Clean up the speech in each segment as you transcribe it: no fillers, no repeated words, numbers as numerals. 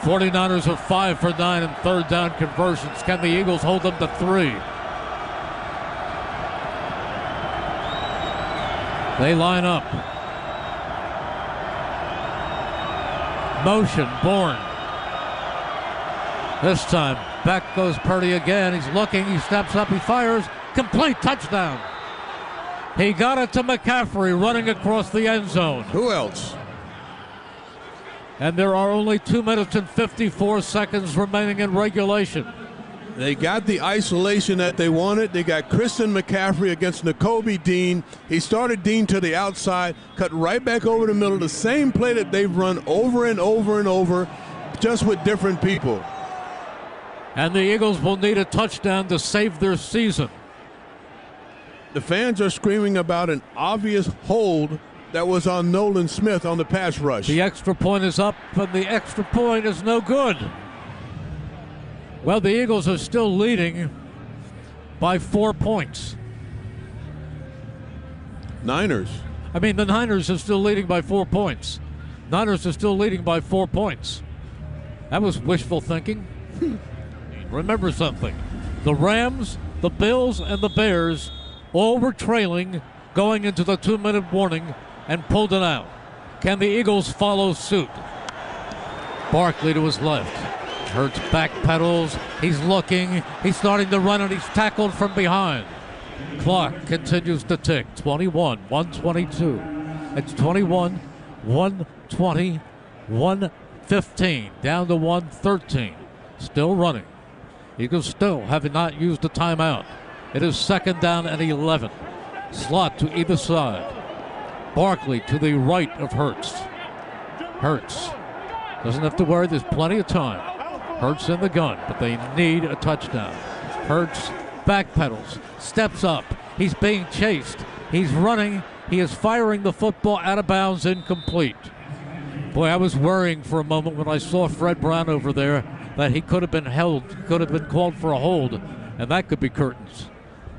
49ers are 5 for 9 in third down conversions. Can the Eagles hold them to 3? They line up. Motion, Bourne. This time, back goes Purdy again. He's looking, he steps up, he fires. Complete touchdown. He got it to McCaffrey running across the end zone. Who else? And there are only 2 minutes and 54 seconds remaining in regulation. They got the isolation that they wanted. They got Christian McCaffrey against Nakobe Dean. He started Dean to the outside, cut right back over the middle, the same play that they've run over and over and over, just with different people. And the Eagles will need a touchdown to save their season. The fans are screaming about an obvious hold that was on Nolan Smith on the pass rush. The extra point is up, and the extra point is no good. Well, the Eagles are still leading by 4 points. The Niners are still leading by 4 points. Niners are still leading by 4 points. That was wishful thinking. Remember something. The Rams, the Bills, and the Bears all were trailing going into the 2-minute warning and pulled it out. Can the Eagles follow suit? Barkley to his left. Hurts backpedals. He's looking. He's starting to run, and he's tackled from behind. Clock continues to tick. 21, 122. It's 21, 120, 115. Down to 113. Still running. Eagles still have not used a timeout. It is second down and 11. Slot to either side. Barkley to the right of Hurts. Hurts doesn't have to worry. There's plenty of time. Hurts in the gun, but they need a touchdown. Hurts backpedals, steps up. He's being chased. He's running. He is firing the football out of bounds, incomplete. Boy, I was worrying for a moment when I saw Fred Brown over there that he could have been held, could have been called for a hold, and that could be curtains.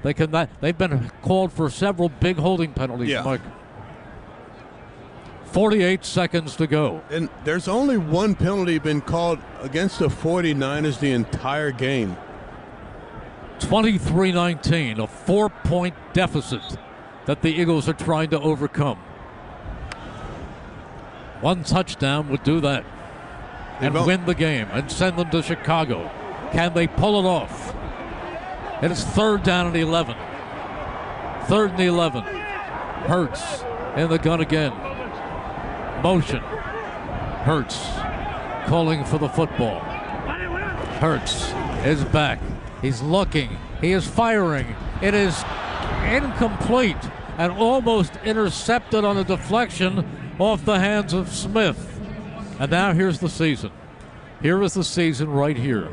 They've been called for several big holding penalties, Mike. 48 seconds to go. And there's only one penalty been called against the 49ers the entire game. 23-19, a 4-point deficit that the Eagles are trying to overcome. One touchdown would do that and win the game and send them to Chicago. Can they pull it off? It is third down and 11. Third and 11. Hurts in the gun again. Motion. Hurts calling for the football. Hurts is back. He's looking. He is firing. It is incomplete and almost intercepted on a deflection off the hands of Smith. And now here's the season. Here is the season right here.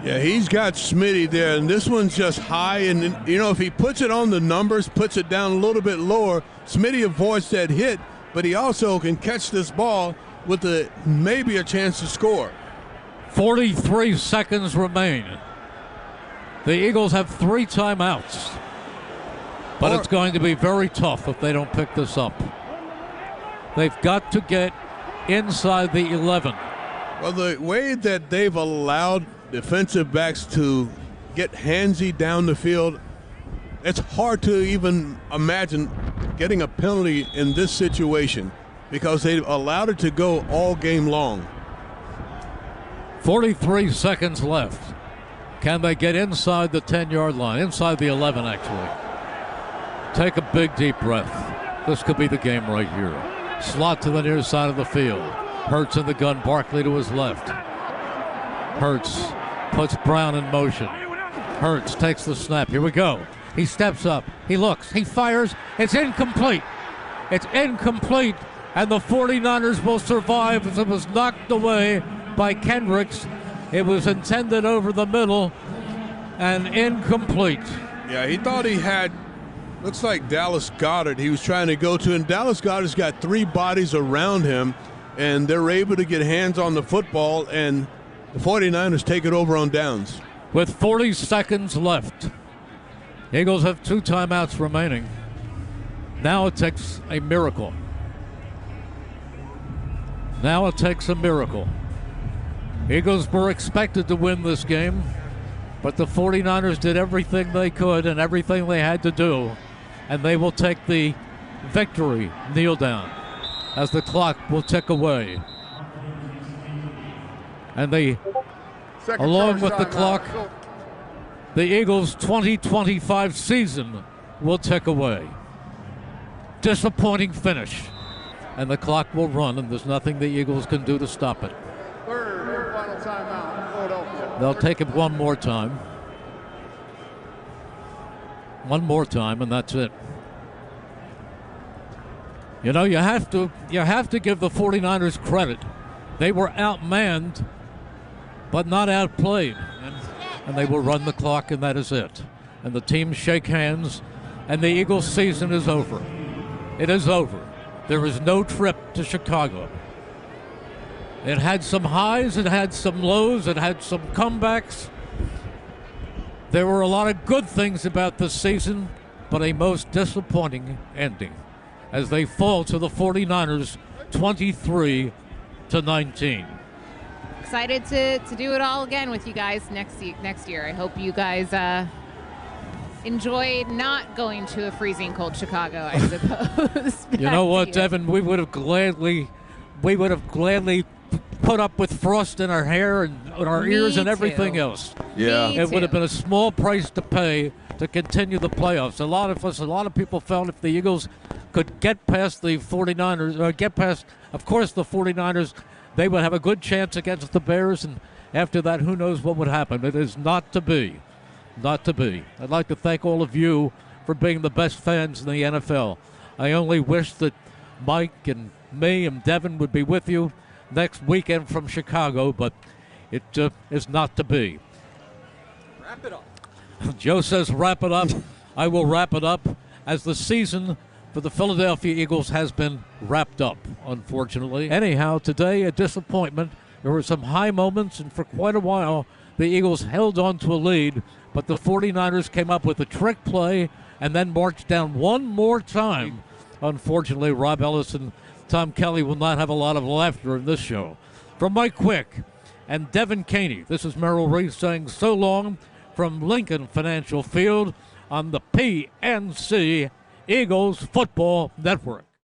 Yeah, he's got Smitty there, and this one's just high. And, if he puts it on the numbers, puts it down a little bit lower, Smitty avoids that hit, but he also can catch this ball with maybe a chance to score. 43 seconds remain. The Eagles have 3 timeouts, but it's going to be very tough if they don't pick this up. They've got to get inside the 11. Well, the way that they've allowed defensive backs to get handsy down the field, it's hard to even imagine getting a penalty in this situation because they've allowed it to go all game long. 43 seconds left. Can they get inside the 10-yard line? Inside the 11, actually. Take a big, deep breath. This could be the game right here. Slot to the near side of the field. Hurts in the gun. Barkley to his left. Hurts puts Brown in motion. Hurts takes the snap. Here we go. He steps up. He looks. He fires. It's incomplete. It's incomplete. And the 49ers will survive as it was knocked away by Kendricks. It was intended over the middle and incomplete. Yeah, he thought he had, looks like Dallas Goedert he was trying to go to. And Dallas Goedert's got 3 bodies around him. And they're able to get hands on the football. And the 49ers take it over on downs. With 40 seconds left. Eagles have 2 timeouts remaining. Now it takes a miracle. Now it takes a miracle. Eagles were expected to win this game, but the 49ers did everything they could and everything they had to do, and they will take the victory kneel down as the clock will tick away. And they, along with the clock, the Eagles' 2025 season will tick away. Disappointing finish. And the clock will run, and there's nothing the Eagles can do to stop it. Third final timeout, Philadelphia. They'll take it one more time. One more time, and that's it. You know, you have to give the 49ers credit. They were outmanned, but not outplayed. And they will run the clock, and that is it. And the teams shake hands, and the Eagles' season is over. It is over. There is no trip to Chicago. It had some highs, it had some lows, it had some comebacks. There were a lot of good things about this season, but a most disappointing ending as they fall to the 49ers 23-19. Excited to do it all again with you guys next year. I hope you guys enjoyed not going to a freezing cold Chicago, I suppose. You know what, Devin? We would have gladly put up with frost in our hair and in our ears and everything else. Yeah. It would have been a small price to pay to continue the playoffs. A lot of people felt if the Eagles could get past the 49ers, or get past, of course, the 49ers, they would have a good chance against the Bears, and after that, who knows what would happen. It is not to be. Not to be. I'd like to thank all of you for being the best fans in the NFL. I only wish that Mike and me and Devin would be with you next weekend from Chicago, but it is not to be. Wrap it up. Joe says wrap it up. I will wrap it up as the season for the Philadelphia Eagles has been wrapped up, unfortunately. Anyhow, today a disappointment. There were some high moments, and for quite a while the Eagles held on to a lead, but the 49ers came up with a trick play and then marched down one more time. Unfortunately, Rob Ellis and Tom Kelly will not have a lot of laughter in this show. From Mike Quick and Devin Caney, this is Merrill Reese saying so long from Lincoln Financial Field on the PNC Eagles Football Network.